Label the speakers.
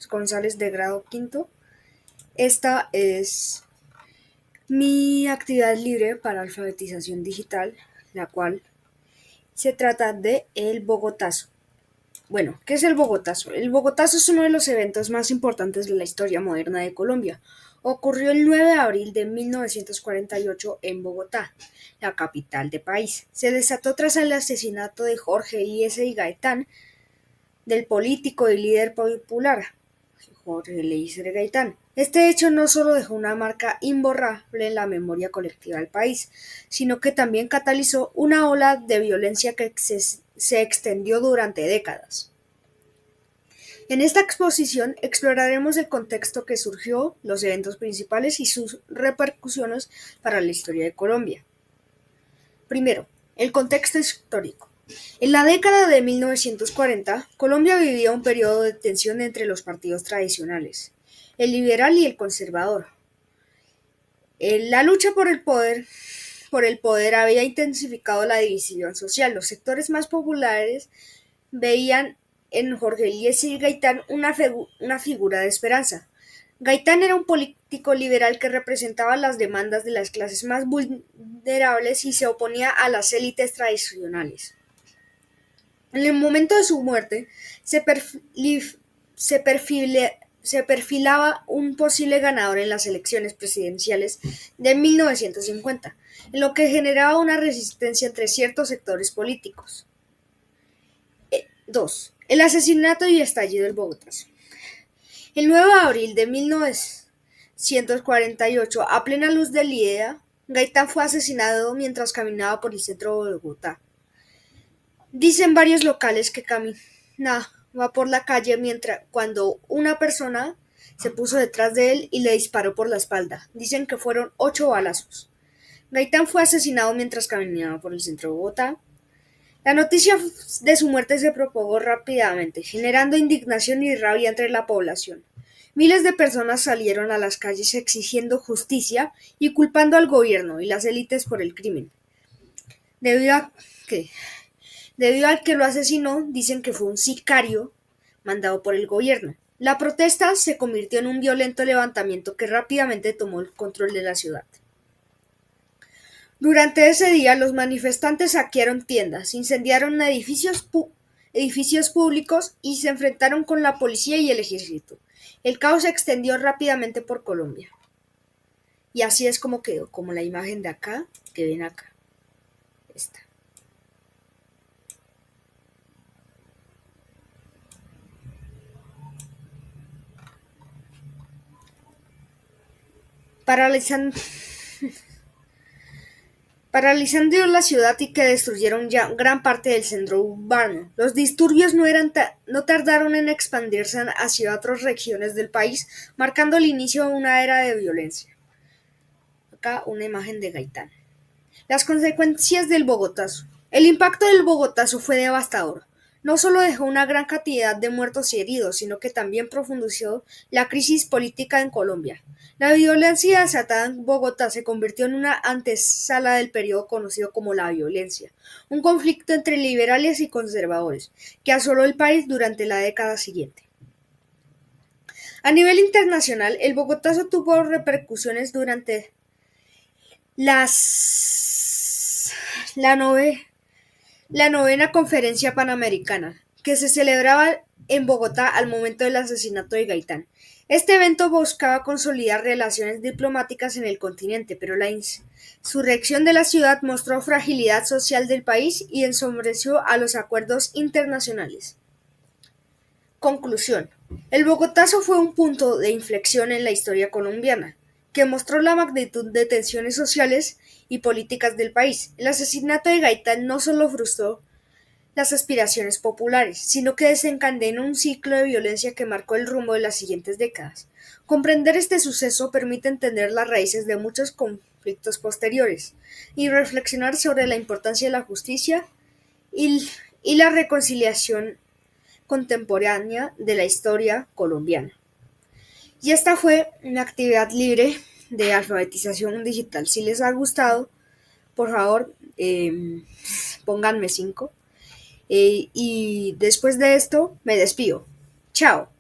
Speaker 1: González de grado quinto. Esta es mi actividad libre para alfabetización digital, la cual se trata de el Bogotazo. Bueno, ¿qué es el Bogotazo? El Bogotazo es uno de los eventos más importantes de la historia moderna de Colombia. Ocurrió el 9 de abril de 1948 en Bogotá, la capital del país. Se desató tras el asesinato de Jorge Eliezer Gaitán, del político y líder popular Jorge Eliezer Gaitán. Este hecho no solo dejó una marca imborrable en la memoria colectiva del país, sino que también catalizó una ola de violencia que se extendió durante décadas. En esta exposición exploraremos el contexto que surgió, los eventos principales y sus repercusiones para la historia de Colombia. Primero, el contexto histórico. En la década de 1940, Colombia vivía un periodo de tensión entre los partidos tradicionales, el liberal y el conservador. La lucha por el poder había intensificado la división social. Los sectores más populares veían en Jorge Eliezer Gaitán una figura de esperanza. Gaitán era un político liberal que representaba las demandas de las clases más vulnerables y se oponía a las élites tradicionales. En el momento de su muerte, se perfilaba un posible ganador en las elecciones presidenciales de 1950, en lo que generaba una resistencia entre ciertos sectores políticos. 2. El asesinato y estallido del Bogotazo. El 9 de abril de 1948, a plena luz del día, Gaitán fue asesinado mientras caminaba por el centro de Bogotá. Dicen varios locales que caminaba por la calle cuando una persona se puso detrás de él y le disparó por la espalda. Dicen que fueron 8 balazos. Gaitán fue asesinado mientras caminaba por el centro de Bogotá. La noticia de su muerte se propagó rápidamente, generando indignación y rabia entre la población. Miles de personas salieron a las calles exigiendo justicia y culpando al gobierno y las élites por el crimen. Debido al que lo asesinó, dicen que fue un sicario mandado por el gobierno. La protesta se convirtió en un violento levantamiento que rápidamente tomó el control de la ciudad. Durante ese día, los manifestantes saquearon tiendas, incendiaron edificios públicos y se enfrentaron con la policía y el ejército. El caos se extendió rápidamente por Colombia. Y así es como quedó, como la imagen de acá, que ven acá. Esta. Paralizando la ciudad y que destruyeron ya gran parte del centro urbano. Los disturbios no tardaron en expandirse hacia otras regiones del país, marcando el inicio de una era de violencia. Acá una imagen de Gaitán. Las consecuencias del Bogotazo. El impacto del Bogotazo fue devastador. No solo dejó una gran cantidad de muertos y heridos, sino que también profundizó la crisis política en Colombia. La violencia desatada en Bogotá se convirtió en una antesala del periodo conocido como la violencia, un conflicto entre liberales y conservadores, que asoló el país durante la década siguiente. A nivel internacional, el Bogotazo tuvo repercusiones durante la novena Conferencia Panamericana, que se celebraba en Bogotá al momento del asesinato de Gaitán. Este evento buscaba consolidar relaciones diplomáticas en el continente, pero la insurrección de la ciudad mostró fragilidad social del país y ensombreció a los acuerdos internacionales. Conclusión. El Bogotazo fue un punto de inflexión en la historia colombiana, que mostró la magnitud de tensiones sociales y políticas del país. El asesinato de Gaitán no solo frustró las aspiraciones populares, sino que desencadenó un ciclo de violencia que marcó el rumbo de las siguientes décadas. Comprender este suceso permite entender las raíces de muchos conflictos posteriores y reflexionar sobre la importancia de la justicia y la reconciliación contemporánea de la historia colombiana. Y esta fue una actividad libre de alfabetización digital. Si les ha gustado, por favor, pónganme 5. Y después de esto, me despido. Chao.